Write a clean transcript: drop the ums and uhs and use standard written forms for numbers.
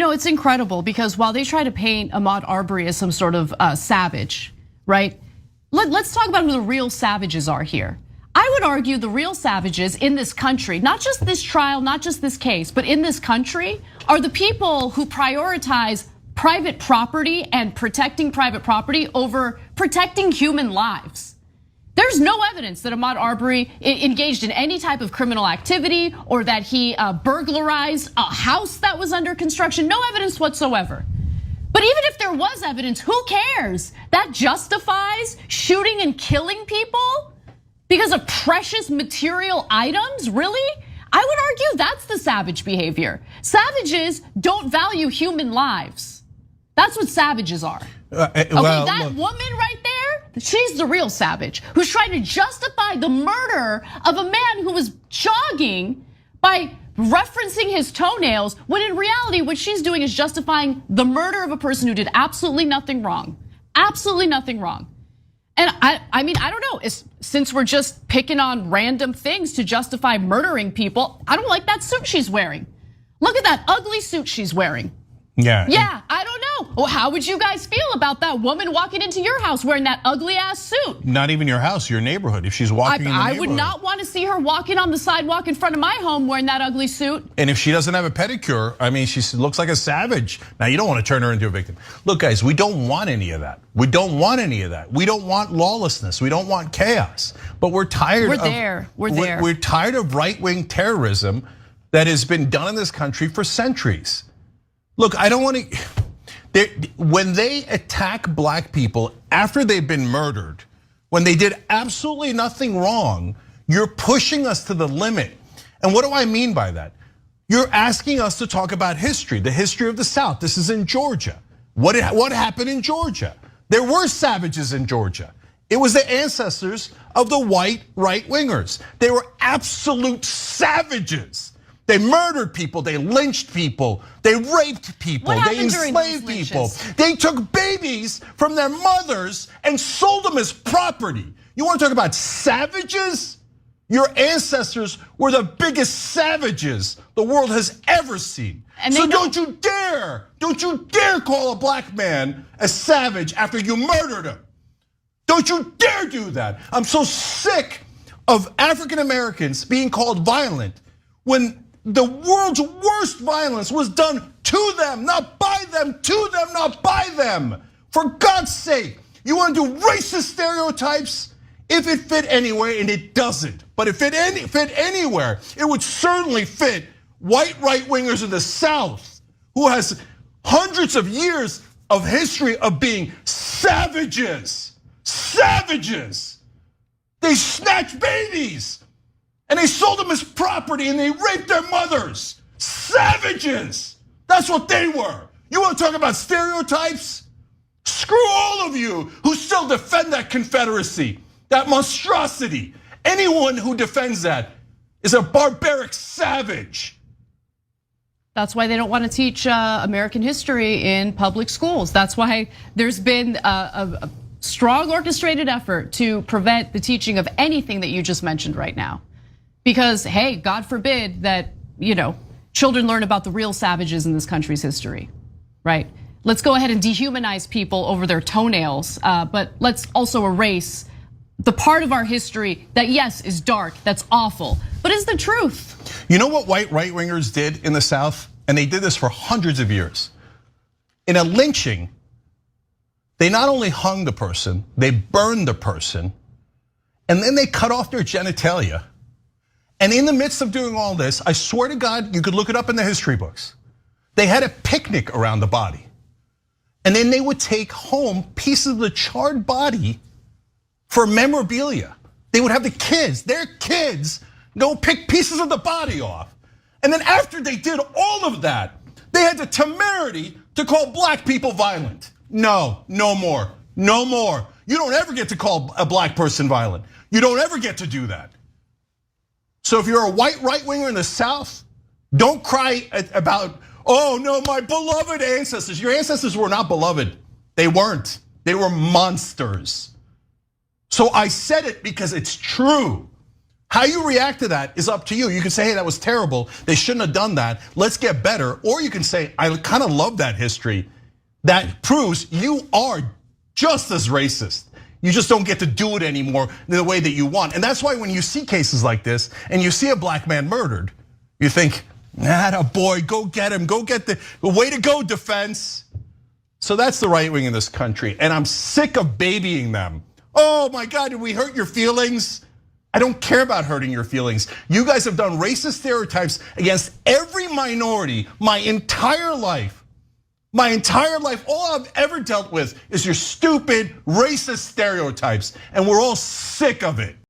No, it's incredible because while they try to paint Ahmaud Arbery as some sort of savage, right? Let's talk about who the real savages are here. I would argue the real savages in this country, not just this trial, not just this case, but in this country, are the people who prioritize private property and protecting private property over protecting human lives. There's no evidence that Ahmaud Arbery engaged in any type of criminal activity or that he burglarized a house that was under construction. No evidence whatsoever. But even if there was evidence, who cares? That justifies shooting and killing people because of precious material items, really? I would argue that's the savage behavior. Savages don't value human lives. That's what savages are. Okay, that woman right there, she's the real savage who's trying to justify the murder of a man who was jogging by referencing his toenails, when in reality, what she's doing is justifying the murder of a person who did absolutely nothing wrong. Absolutely nothing wrong. And I mean, I don't know, since we're just picking on random things to justify murdering people, I don't like that suit she's wearing. Look at that ugly suit she's wearing. Yeah, I don't know. Well, how would you guys feel about that woman walking into your house wearing that ugly ass suit? Not even your house, your neighborhood. If she's walking in the neighborhood. I would not want to see her walking on the sidewalk in front of my home wearing that ugly suit. And if she doesn't have a pedicure, I mean, she looks like a savage. Now, you don't want to turn her into a victim. Look, guys, we don't want any of that. We don't want any of that. We don't want lawlessness. We don't want chaos. But we're tired We're tired of right-wing terrorism that has been done in this country for centuries. Look, I don't want to, when they attack black people after they've been murdered, when they did absolutely nothing wrong, you're pushing us to the limit. And what do I mean by that? You're asking us to talk about history, the history of the South. This is in Georgia. What happened in Georgia? There were savages in Georgia. It was the ancestors of the white right-wingers. They were absolute savages. They murdered people, they lynched people, they raped people, they enslaved people. They took babies from their mothers and sold them as property. You want to talk about savages? Your ancestors were the biggest savages the world has ever seen. So don't you dare call a black man a savage after you murdered him. Don't you dare do that. I'm so sick of African Americans being called violent when the world's worst violence was done to them, not by them, to them, not by them. For God's sake, you want to do racist stereotypes? If it fit anywhere, and it doesn't, but if it fit anywhere, it would certainly fit white right-wingers in the South, who has hundreds of years of history of being savages. Savages. They snatched babies. And they sold them as property and they raped their mothers. Savages. That's what they were. You want to talk about stereotypes? Screw all of you who still defend that Confederacy, that monstrosity. Anyone who defends that is a barbaric savage. That's why they don't want to teach American history in public schools. That's why there's been a strong orchestrated effort to prevent the teaching of anything that you just mentioned right now. Because, hey, God forbid that, children learn about the real savages in this country's history, right? Let's go ahead and dehumanize people over their toenails, but let's also erase the part of our history that, yes, is dark, that's awful, but is the truth. You know what white right-wingers did in the South? And they did this for hundreds of years. In a lynching, they not only hung the person, they burned the person, and then they cut off their genitalia. And in the midst of doing all this, I swear to God, you could look it up in the history books. They had a picnic around the body. And then they would take home pieces of the charred body for memorabilia. They would have the kids, their kids, go pick pieces of the body off. And then after they did all of that, they had the temerity to call black people violent. No, no more, no more. You don't ever get to call a black person violent. You don't ever get to do that. So if you're a white right-winger in the South, don't cry about, oh no, my beloved ancestors. Your ancestors were not beloved. They weren't. They were monsters. So I said it because it's true. How you react to that is up to you. You can say, hey, that was terrible. They shouldn't have done that. Let's get better. Or you can say, I kind of love that history. That proves you are just as racist. You just don't get to do it anymore in the way that you want. And that's why when you see cases like this and you see a black man murdered, you think, nah, boy, go get him. Go get the way to go, defense. So that's the right wing in this country. And I'm sick of babying them. Oh my God, did we hurt your feelings? I don't care about hurting your feelings. You guys have done racist stereotypes against every minority my entire life. My entire life, all I've ever dealt with is your stupid racist stereotypes, and we're all sick of it.